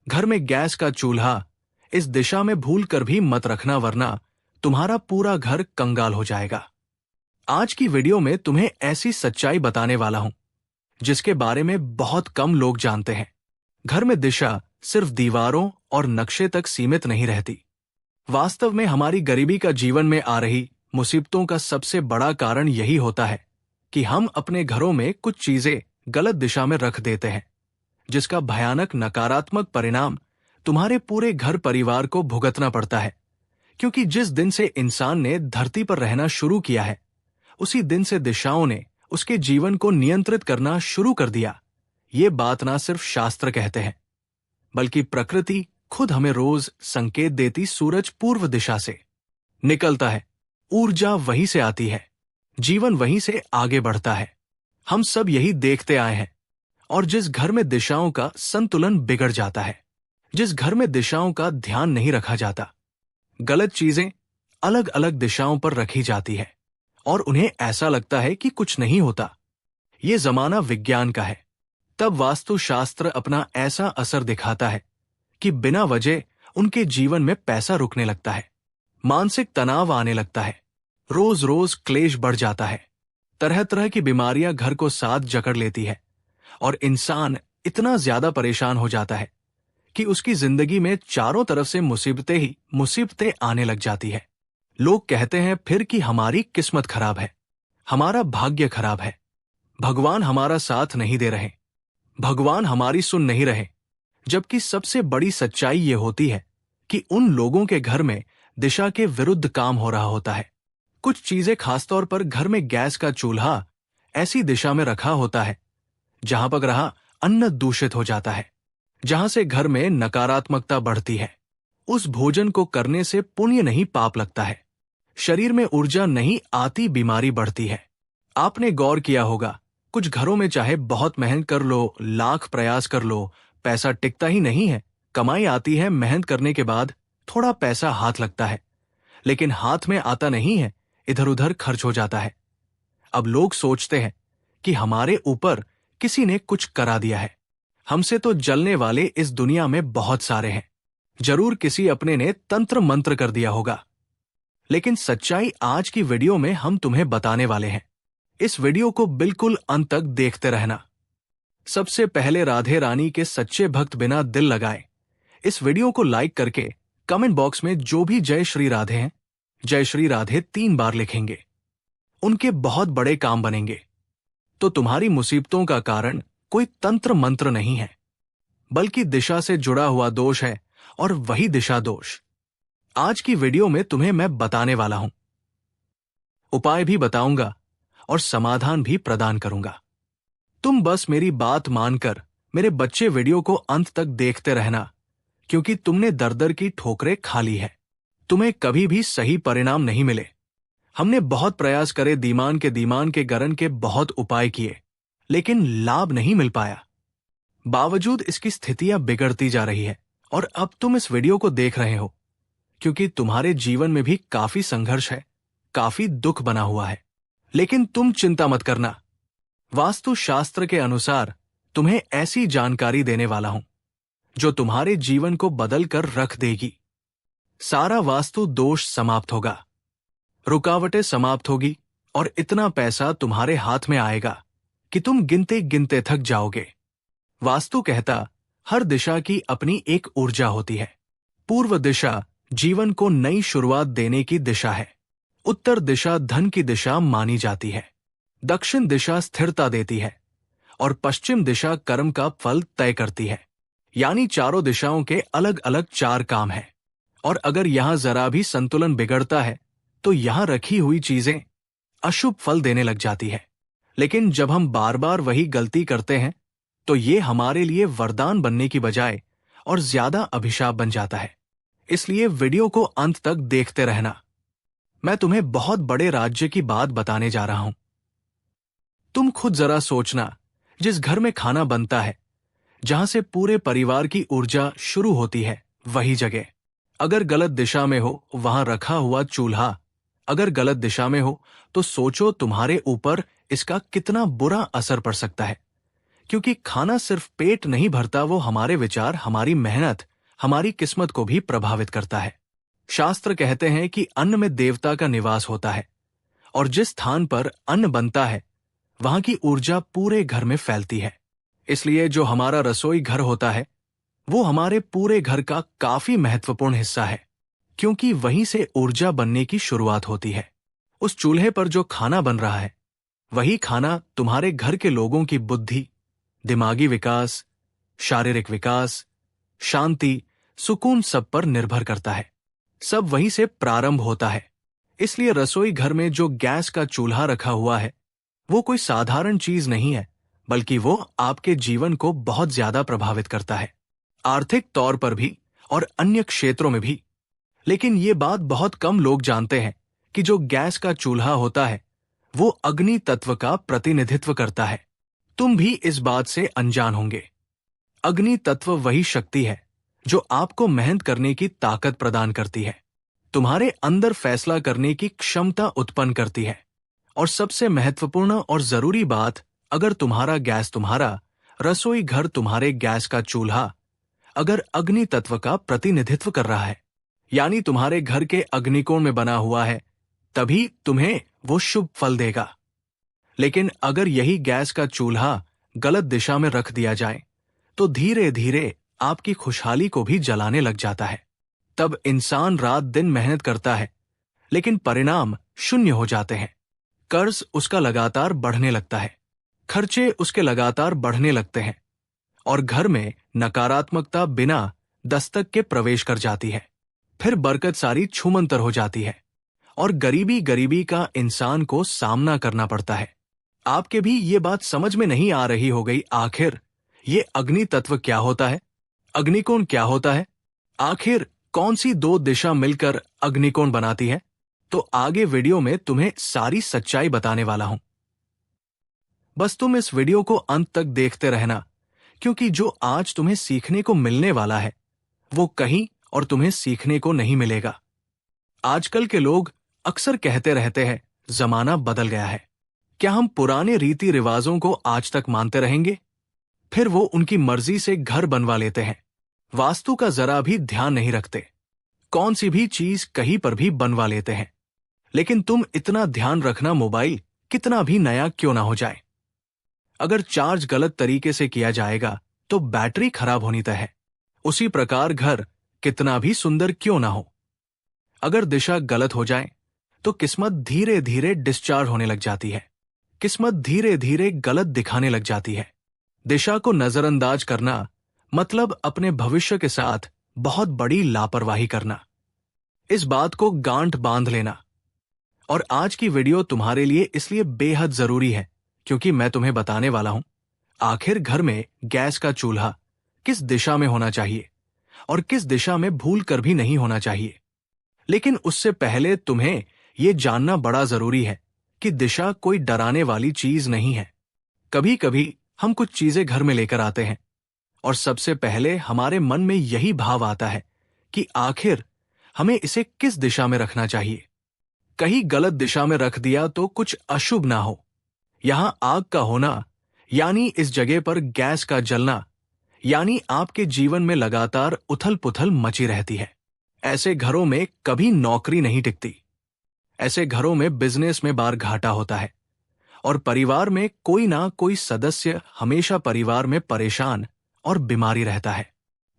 घर में गैस का चूल्हा इस दिशा में भूल कर भी मत रखना, वरना तुम्हारा पूरा घर कंगाल हो जाएगा। आज की वीडियो में तुम्हें ऐसी सच्चाई बताने वाला हूं जिसके बारे में बहुत कम लोग जानते हैं। घर में दिशा सिर्फ दीवारों और नक्शे तक सीमित नहीं रहती। वास्तव में हमारी गरीबी का जीवन में आ रही मुसीबतों का सबसे बड़ा कारण यही होता है कि हम अपने घरों में कुछ चीजें गलत दिशा में रख देते हैं, जिसका भयानक नकारात्मक परिणाम तुम्हारे पूरे घर परिवार को भुगतना पड़ता है। क्योंकि जिस दिन से इंसान ने धरती पर रहना शुरू किया है, उसी दिन से दिशाओं ने उसके जीवन को नियंत्रित करना शुरू कर दिया। ये बात ना सिर्फ शास्त्र कहते हैं, बल्कि प्रकृति खुद हमें रोज संकेत देती। सूरज पूर्व दिशा से निकलता है, ऊर्जा वहीं से आती है, जीवन वहीं से आगे बढ़ता है। हम सब यही देखते आए हैं। और जिस घर में दिशाओं का संतुलन बिगड़ जाता है, जिस घर में दिशाओं का ध्यान नहीं रखा जाता, गलत चीजें अलग अलग दिशाओं पर रखी जाती है और उन्हें ऐसा लगता है कि कुछ नहीं होता। ये जमाना विज्ञान का है, तब वास्तुशास्त्र अपना ऐसा असर दिखाता है कि बिना वजह उनके जीवन में पैसा रुकने लगता है, मानसिक तनाव आने लगता है, रोज रोज क्लेश बढ़ जाता है, तरह तरह की बीमारियां घर को साथ जकड़ लेती है और इंसान इतना ज्यादा परेशान हो जाता है कि उसकी जिंदगी में चारों तरफ से मुसीबतें ही मुसीबतें आने लग जाती है। लोग कहते हैं फिर कि हमारी किस्मत खराब है, हमारा भाग्य खराब है, भगवान हमारा साथ नहीं दे रहे, भगवान हमारी सुन नहीं रहे। जबकि सबसे बड़ी सच्चाई ये होती है कि उन लोगों के घर में दिशा के विरुद्ध काम हो रहा होता है। कुछ चीजें, खासतौर पर घर में गैस का चूल्हा ऐसी दिशा में रखा होता है जहां पर रहा अन्न दूषित हो जाता है, जहां से घर में नकारात्मकता बढ़ती है। उस भोजन को करने से पुण्य नहीं पाप लगता है, शरीर में ऊर्जा नहीं आती, बीमारी बढ़ती है। आपने गौर किया होगा, कुछ घरों में चाहे बहुत मेहनत कर लो, लाख प्रयास कर लो, पैसा टिकता ही नहीं है। कमाई आती है, मेहनत करने के बाद थोड़ा पैसा हाथ लगता है, लेकिन हाथ में आता नहीं है, इधर उधर खर्च हो जाता है। अब लोग सोचते हैं कि हमारे ऊपर किसी ने कुछ करा दिया है, हमसे तो जलने वाले इस दुनिया में बहुत सारे हैं, जरूर किसी अपने ने तंत्र मंत्र कर दिया होगा। लेकिन सच्चाई आज की वीडियो में हम तुम्हें बताने वाले हैं। इस वीडियो को बिल्कुल अंत तक देखते रहना। सबसे पहले राधे रानी के सच्चे भक्त बिना दिल लगाए इस वीडियो को लाइक करके कमेंट बॉक्स में जो भी जय श्री राधे हैं, जय श्री राधे 3 बार लिखेंगे, उनके बहुत बड़े काम बनेंगे। तो तुम्हारी मुसीबतों का कारण कोई तंत्र मंत्र नहीं है, बल्कि दिशा से जुड़ा हुआ दोष है, और वही दिशा दोष आज की वीडियो में तुम्हें मैं बताने वाला हूं। उपाय भी बताऊंगा और समाधान भी प्रदान करूंगा। तुम बस मेरी बात मानकर मेरे बच्चे वीडियो को अंत तक देखते रहना, क्योंकि तुमने दर दर की ठोकरें खा ली है। तुम्हें कभी भी सही परिणाम नहीं मिले। हमने बहुत प्रयास करे, दीमान के गरन के बहुत उपाय किए, लेकिन लाभ नहीं मिल पाया। बावजूद इसकी स्थितियां बिगड़ती जा रही है और अब तुम इस वीडियो को देख रहे हो क्योंकि तुम्हारे जीवन में भी काफी संघर्ष है, काफी दुख बना हुआ है। लेकिन तुम चिंता मत करना, वास्तुशास्त्र के अनुसार तुम्हें ऐसी जानकारी देने वाला हूं जो तुम्हारे जीवन को बदल कर रख देगी। सारा वास्तु दोष समाप्त होगा, रुकावटें समाप्त होगी और इतना पैसा तुम्हारे हाथ में आएगा कि तुम गिनते गिनते थक जाओगे। वास्तु कहता, हर दिशा की अपनी एक ऊर्जा होती है। पूर्व दिशा जीवन को नई शुरुआत देने की दिशा है, उत्तर दिशा धन की दिशा मानी जाती है, दक्षिण दिशा स्थिरता देती है और पश्चिम दिशा कर्म का फल तय करती है। यानी चारों दिशाओं के अलग अलग 4 काम हैं। और अगर यहां जरा भी संतुलन बिगड़ता है तो यहां रखी हुई चीजें अशुभ फल देने लग जाती है। लेकिन जब हम बार बार वही गलती करते हैं तो ये हमारे लिए वरदान बनने की बजाय और ज्यादा अभिशाप बन जाता है। इसलिए वीडियो को अंत तक देखते रहना। मैं तुम्हें बहुत बड़े राज्य की बात बताने जा रहा हूं। तुम खुद जरा सोचना, जिस घर में खाना बनता है, जहां से पूरे परिवार की ऊर्जा शुरू होती है, वही जगह अगर गलत दिशा में हो, वहां रखा हुआ चूल्हा अगर गलत दिशा में हो, तो सोचो तुम्हारे ऊपर इसका कितना बुरा असर पड़ सकता है। क्योंकि खाना सिर्फ पेट नहीं भरता, वो हमारे विचार, हमारी मेहनत, हमारी किस्मत को भी प्रभावित करता है। शास्त्र कहते हैं कि अन्न में देवता का निवास होता है और जिस स्थान पर अन्न बनता है वहां की ऊर्जा पूरे घर में फैलती है। इसलिए जो हमारा रसोई घर होता है वो हमारे पूरे घर का काफी महत्वपूर्ण हिस्सा है, क्योंकि वहीं से ऊर्जा बनने की शुरुआत होती है। उस चूल्हे पर जो खाना बन रहा है वही खाना तुम्हारे घर के लोगों की बुद्धि, दिमागी विकास, शारीरिक विकास, शांति, सुकून सब पर निर्भर करता है। सब वहीं से प्रारंभ होता है। इसलिए रसोई घर में जो गैस का चूल्हा रखा हुआ है वो कोई साधारण चीज नहीं है, बल्कि वो आपके जीवन को बहुत ज्यादा प्रभावित करता है, आर्थिक तौर पर भी और अन्य क्षेत्रों में भी। लेकिन ये बात बहुत कम लोग जानते हैं कि जो गैस का चूल्हा होता है वो अग्नि तत्व का प्रतिनिधित्व करता है। तुम भी इस बात से अनजान होंगे। अग्नि तत्व वही शक्ति है जो आपको मेहनत करने की ताकत प्रदान करती है, तुम्हारे अंदर फैसला करने की क्षमता उत्पन्न करती है। और सबसे महत्वपूर्ण और जरूरी बात, अगर तुम्हारा गैस, तुम्हारा रसोई घर, तुम्हारे गैस का चूल्हा अगर अग्नि तत्व का प्रतिनिधित्व कर रहा है, यानी तुम्हारे घर के अग्निकोण में बना हुआ है, तभी तुम्हें वो शुभ फल देगा। लेकिन अगर यही गैस का चूल्हा गलत दिशा में रख दिया जाए तो धीरे धीरे आपकी खुशहाली को भी जलाने लग जाता है। तब इंसान रात दिन मेहनत करता है लेकिन परिणाम शून्य हो जाते हैं। कर्ज उसका लगातार बढ़ने लगता है, खर्चे उसके लगातार बढ़ने लगते हैं और घर में नकारात्मकता बिना दस्तक के प्रवेश कर जाती है। फिर बरकत सारी छूमंतर हो जाती है और गरीबी का इंसान को सामना करना पड़ता है। आपके भी ये बात समझ में नहीं आ रही हो गई, आखिर ये अग्नि तत्व क्या होता है, अग्निकोण क्या होता है, आखिर कौन सी दो दिशा मिलकर अग्निकोण बनाती है? तो आगे वीडियो में तुम्हें सारी सच्चाई बताने वाला हूं। बस तुम इस वीडियो को अंत तक देखते रहना, क्योंकि जो आज तुम्हें सीखने को मिलने वाला है वो कहीं और तुम्हें सीखने को नहीं मिलेगा। आजकल के लोग अक्सर कहते रहते हैं जमाना बदल गया है, क्या हम पुराने रीति रिवाजों को आज तक मानते रहेंगे? फिर वो उनकी मर्जी से घर बनवा लेते हैं, वास्तु का जरा भी ध्यान नहीं रखते, कौन सी भी चीज कहीं पर भी बनवा लेते हैं। लेकिन तुम इतना ध्यान रखना, मोबाइल कितना भी नया क्यों ना हो जाए, अगर चार्ज गलत तरीके से किया जाएगा तो बैटरी खराब होनी तय है। उसी प्रकार घर कितना भी सुंदर क्यों ना हो, अगर दिशा गलत हो जाए तो किस्मत धीरे धीरे डिस्चार्ज होने लग जाती है, किस्मत धीरे धीरे गलत दिखाने लग जाती है। दिशा को नजरअंदाज करना मतलब अपने भविष्य के साथ बहुत बड़ी लापरवाही करना। इस बात को गांठ बांध लेना। और आज की वीडियो तुम्हारे लिए इसलिए बेहद जरूरी है क्योंकि मैं तुम्हें बताने वाला हूं आखिर घर में गैस का चूल्हा किस दिशा में होना चाहिए और किस दिशा में भूल कर भी नहीं होना चाहिए। लेकिन उससे पहले तुम्हें यह जानना बड़ा जरूरी है कि दिशा कोई डराने वाली चीज नहीं है। कभी कभी हम कुछ चीजें घर में लेकर आते हैं और सबसे पहले हमारे मन में यही भाव आता है कि आखिर हमें इसे किस दिशा में रखना चाहिए। कहीं गलत दिशा में रख दिया तो कुछ अशुभ ना हो, यहां आग का होना यानी इस जगह पर गैस का जलना, यानी आपके जीवन में लगातार उथल पुथल मची रहती है। ऐसे घरों में कभी नौकरी नहीं टिकती, ऐसे घरों में बिजनेस में बार घाटा होता है और परिवार में कोई ना कोई सदस्य हमेशा परिवार में परेशान और बीमारी रहता है।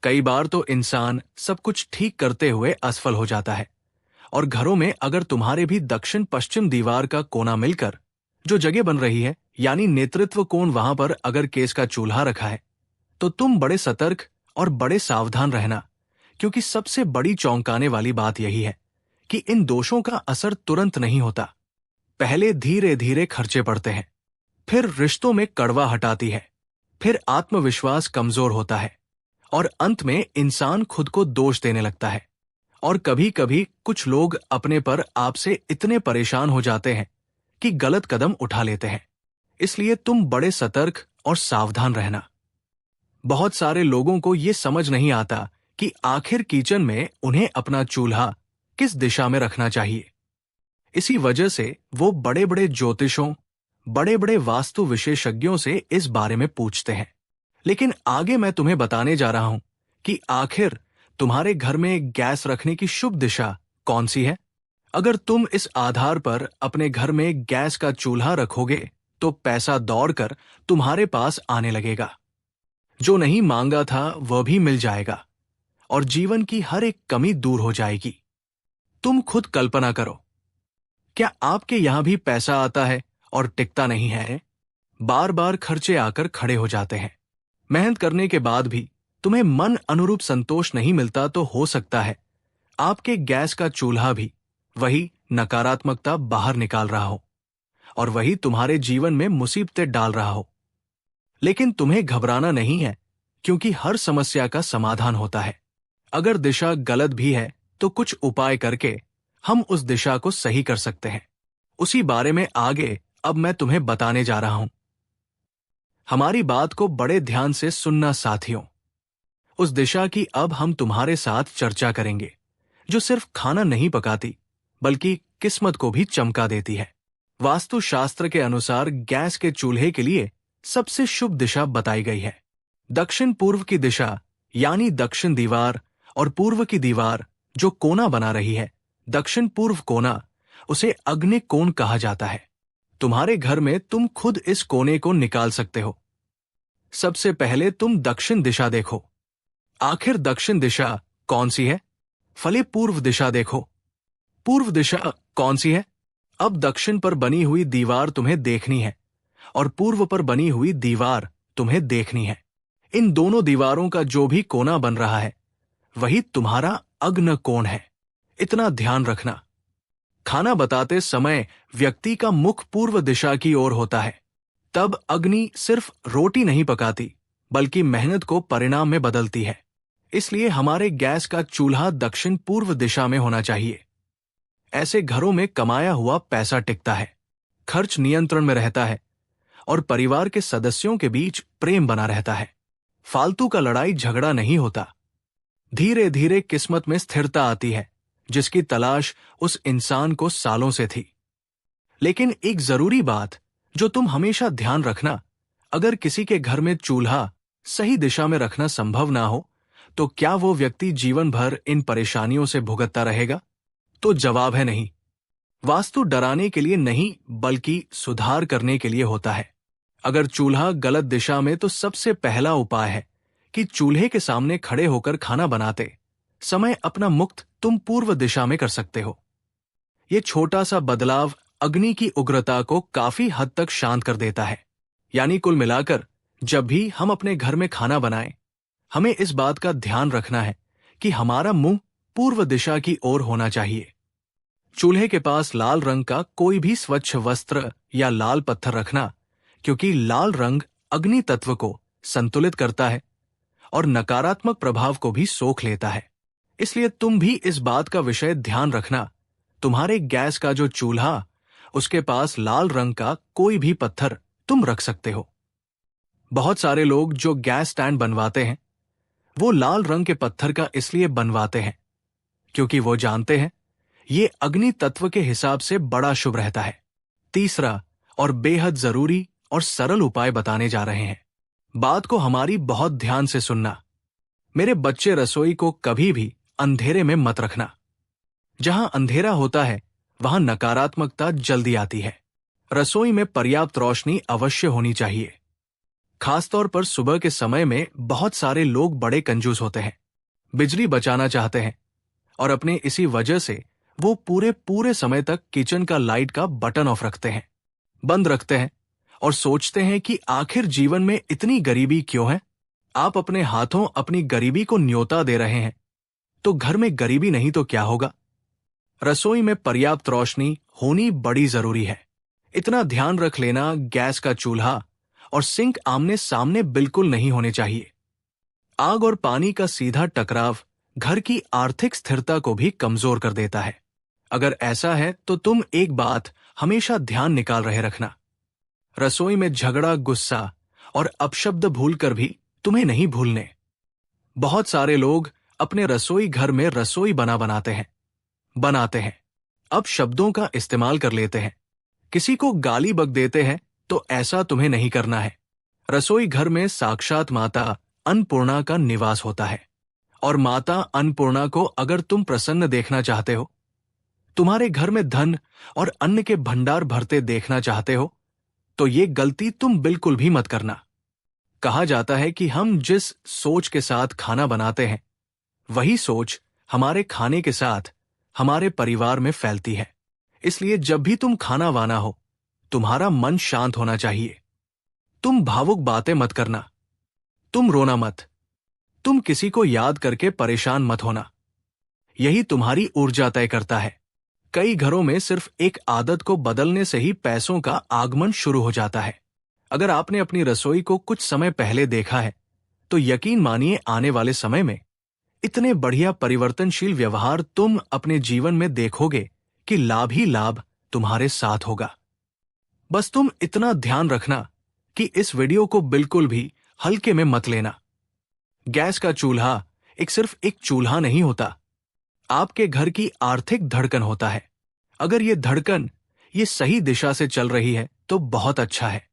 कई बार तो इंसान सब कुछ ठीक करते हुए असफल हो जाता है। और घरों में अगर तुम्हारे भी दक्षिण पश्चिम दीवार का कोना मिलकर जो जगह बन रही है, यानी नेतृत्व कोण, वहां पर अगर गैस का चूल्हा रखा है तो तुम बड़े सतर्क और बड़े सावधान रहना, क्योंकि सबसे बड़ी चौंकाने वाली बात यही है कि इन दोषों का असर तुरंत नहीं होता। पहले धीरे धीरे खर्चे पड़ते हैं, फिर रिश्तों में कड़वा हटाती है, फिर आत्मविश्वास कमजोर होता है और अंत में इंसान खुद को दोष देने लगता है। और कभी कभी कुछ लोग अपने पर आपसे इतने परेशान हो जाते हैं कि गलत कदम उठा लेते हैं। इसलिए तुम बड़े सतर्क और सावधान रहना। बहुत सारे लोगों को ये समझ नहीं आता कि आखिर किचन में उन्हें अपना चूल्हा किस दिशा में रखना चाहिए। इसी वजह से वो बड़े बड़े ज्योतिषों, बड़े बड़े वास्तु विशेषज्ञों से इस बारे में पूछते हैं। लेकिन आगे मैं तुम्हें बताने जा रहा हूं कि आखिर तुम्हारे घर में गैस रखने की शुभ दिशा कौन सी है। अगर तुम इस आधार पर अपने घर में गैस का चूल्हा रखोगे तो पैसा दौड़कर तुम्हारे पास आने लगेगा। जो नहीं मांगा था वह भी मिल जाएगा और जीवन की हर एक कमी दूर हो जाएगी। तुम खुद कल्पना करो, क्या आपके यहां भी पैसा आता है और टिकता नहीं है? बार बार खर्चे आकर खड़े हो जाते हैं। मेहनत करने के बाद भी तुम्हें मन अनुरूप संतोष नहीं मिलता तो हो सकता है आपके गैस का चूल्हा भी वही नकारात्मकता बाहर निकाल रहा हो और वही तुम्हारे जीवन में मुसीबतें डाल रहा हो। लेकिन तुम्हें घबराना नहीं है, क्योंकि हर समस्या का समाधान होता है। अगर दिशा गलत भी है तो कुछ उपाय करके हम उस दिशा को सही कर सकते हैं। उसी बारे में आगे अब मैं तुम्हें बताने जा रहा हूं। हमारी बात को बड़े ध्यान से सुनना साथियों। उस दिशा की अब हम तुम्हारे साथ चर्चा करेंगे जो सिर्फ खाना नहीं पकाती बल्कि किस्मत को भी चमका देती है। वास्तुशास्त्र के अनुसार गैस के चूल्हे के लिए सबसे शुभ दिशा बताई गई है दक्षिण पूर्व की दिशा, यानी दक्षिण दीवार और पूर्व की दीवार जो कोना बना रही है, दक्षिण पूर्व कोना, उसे अग्नि कोण कहा जाता है। तुम्हारे घर में तुम खुद इस कोने को निकाल सकते हो। सबसे पहले तुम दक्षिण दिशा देखो। आखिर दक्षिण दिशा कौन सी है? फले पूर्व दिशा देखो। पूर्व दिशा कौन सी है? अब दक्षिण पर बनी हुई दीवार तुम्हें देखनी है और पूर्व पर बनी हुई दीवार तुम्हें देखनी है। इन दोनों दीवारों का जो भी कोना बन रहा है वही तुम्हारा अग्नि कोण है। इतना ध्यान रखना, खाना बताते समय व्यक्ति का मुख पूर्व दिशा की ओर होता है। तब अग्नि सिर्फ रोटी नहीं पकाती बल्कि मेहनत को परिणाम में बदलती है। इसलिए हमारे गैस का चूल्हा दक्षिण पूर्व दिशा में होना चाहिए। ऐसे घरों में कमाया हुआ पैसा टिकता है, खर्च नियंत्रण में रहता है और परिवार के सदस्यों के बीच प्रेम बना रहता है। फालतू का लड़ाई झगड़ा नहीं होता। धीरे धीरे किस्मत में स्थिरता आती है जिसकी तलाश उस इंसान को सालों से थी। लेकिन एक जरूरी बात जो तुम हमेशा ध्यान रखना, अगर किसी के घर में चूल्हा सही दिशा में रखना संभव ना हो तो क्या वो व्यक्ति जीवन भर इन परेशानियों से भुगतता रहेगा? तो जवाब है नहीं। वास्तु डराने के लिए नहीं बल्कि सुधार करने के लिए होता है। अगर चूल्हा गलत दिशा में तो सबसे पहला उपाय है कि चूल्हे के सामने खड़े होकर खाना बनाते समय अपना मुख तुम पूर्व दिशा में कर सकते हो। यह छोटा सा बदलाव अग्नि की उग्रता को काफी हद तक शांत कर देता है। यानी कुल मिलाकर जब भी हम अपने घर में खाना बनाएं, हमें इस बात का ध्यान रखना है कि हमारा मुंह पूर्व दिशा की ओर होना चाहिए। चूल्हे के पास लाल रंग का कोई भी स्वच्छ वस्त्र या लाल पत्थर रखना, क्योंकि लाल रंग अग्नि तत्व को संतुलित करता है और नकारात्मक प्रभाव को भी सोख लेता है। इसलिए तुम भी इस बात का विषय ध्यान रखना, तुम्हारे गैस का जो चूल्हा, उसके पास लाल रंग का कोई भी पत्थर तुम रख सकते हो। बहुत सारे लोग जो गैस स्टैंड बनवाते हैं वो लाल रंग के पत्थर का इसलिए बनवाते हैं क्योंकि वो जानते हैं ये अग्नि तत्व के हिसाब से बड़ा शुभ रहता है। तीसरा और बेहद जरूरी और सरल उपाय बताने जा रहे हैं। बात को हमारी बहुत ध्यान से सुनना। मेरे बच्चे, रसोई को कभी भी अंधेरे में मत रखना। जहां अंधेरा होता है वहां नकारात्मकता जल्दी आती है। रसोई में पर्याप्त रोशनी अवश्य होनी चाहिए। खासतौर पर सुबह के समय में बहुत सारे लोग बड़े कंजूस होते हैं, बिजली बचाना चाहते हैं और अपने इसी वजह से वो पूरे समय तक किचन का लाइट का बटन ऑफ रखते हैं, बंद रखते हैं और सोचते हैं कि आखिर जीवन में इतनी गरीबी क्यों है। आप अपने हाथों अपनी गरीबी को न्योता दे रहे हैं तो घर में गरीबी नहीं तो क्या होगा। रसोई में पर्याप्त रोशनी होनी बड़ी जरूरी है। इतना ध्यान रख लेना, गैस का चूल्हा और सिंक आमने सामने बिल्कुल नहीं होने चाहिए। आग और पानी का सीधा टकराव घर की आर्थिक स्थिरता को भी कमजोर कर देता है। अगर ऐसा है तो तुम एक बात हमेशा ध्यान निकाल रहे रखना, रसोई में झगड़ा, गुस्सा और अपशब्द भूलकर भी तुम्हें नहीं भूलने। बहुत सारे लोग अपने रसोई घर में रसोई बनाते हैं, अब शब्दों का इस्तेमाल कर लेते हैं, किसी को गाली बक देते हैं तो ऐसा तुम्हें नहीं करना है। रसोई घर में साक्षात माता अन्नपूर्णा का निवास होता है, और माता अन्नपूर्णा को अगर तुम प्रसन्न देखना चाहते हो, तुम्हारे घर में धन और अन्न के भंडार भरते देखना चाहते हो, तो ये गलती तुम बिल्कुल भी मत करना। कहा जाता है कि हम जिस सोच के साथ खाना बनाते हैं, वही सोच हमारे खाने के साथ हमारे परिवार में फैलती है। इसलिए जब भी तुम खाना वाना हो, तुम्हारा मन शांत होना चाहिए। तुम भावुक बातें मत करना, तुम रोना मत, तुम किसी को याद करके परेशान मत होना। यही तुम्हारी ऊर्जा तय करता है। कई घरों में सिर्फ एक आदत को बदलने से ही पैसों का आगमन शुरू हो जाता है। अगर आपने अपनी रसोई को कुछ समय पहले देखा है, तो यकीन मानिए आने वाले समय में इतने बढ़िया परिवर्तनशील व्यवहार तुम अपने जीवन में देखोगे कि लाभ ही लाभ तुम्हारे साथ होगा। बस तुम इतना ध्यान रखना कि इस वीडियो को बिल्कुल भी हल्के में मत लेना। गैस का चूल्हा सिर्फ एक चूल्हा नहीं होता, आपके घर की आर्थिक धड़कन होता है। अगर ये धड़कन ये सही दिशा से चल रही है तो बहुत अच्छा है।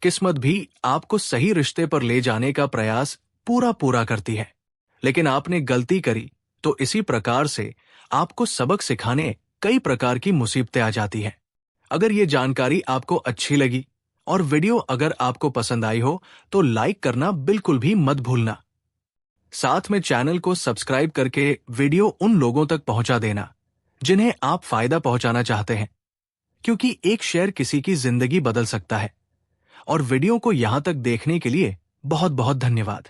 किस्मत भी आपको सही रिश्ते पर ले जाने का प्रयास पूरा करती है। लेकिन आपने गलती करी तो इसी प्रकार से आपको सबक सिखाने कई प्रकार की मुसीबतें आ जाती हैं। अगर ये जानकारी आपको अच्छी लगी और वीडियो अगर आपको पसंद आई हो, तो लाइक करना बिल्कुल भी मत भूलना। साथ में चैनल को सब्सक्राइब करके वीडियो उन लोगों तक पहुंचा देना जिन्हें आप फायदा पहुंचाना चाहते हैं, क्योंकि एक शेयर किसी की जिंदगी बदल सकता है। और वीडियो को यहां तक देखने के लिए बहुत बहुत धन्यवाद।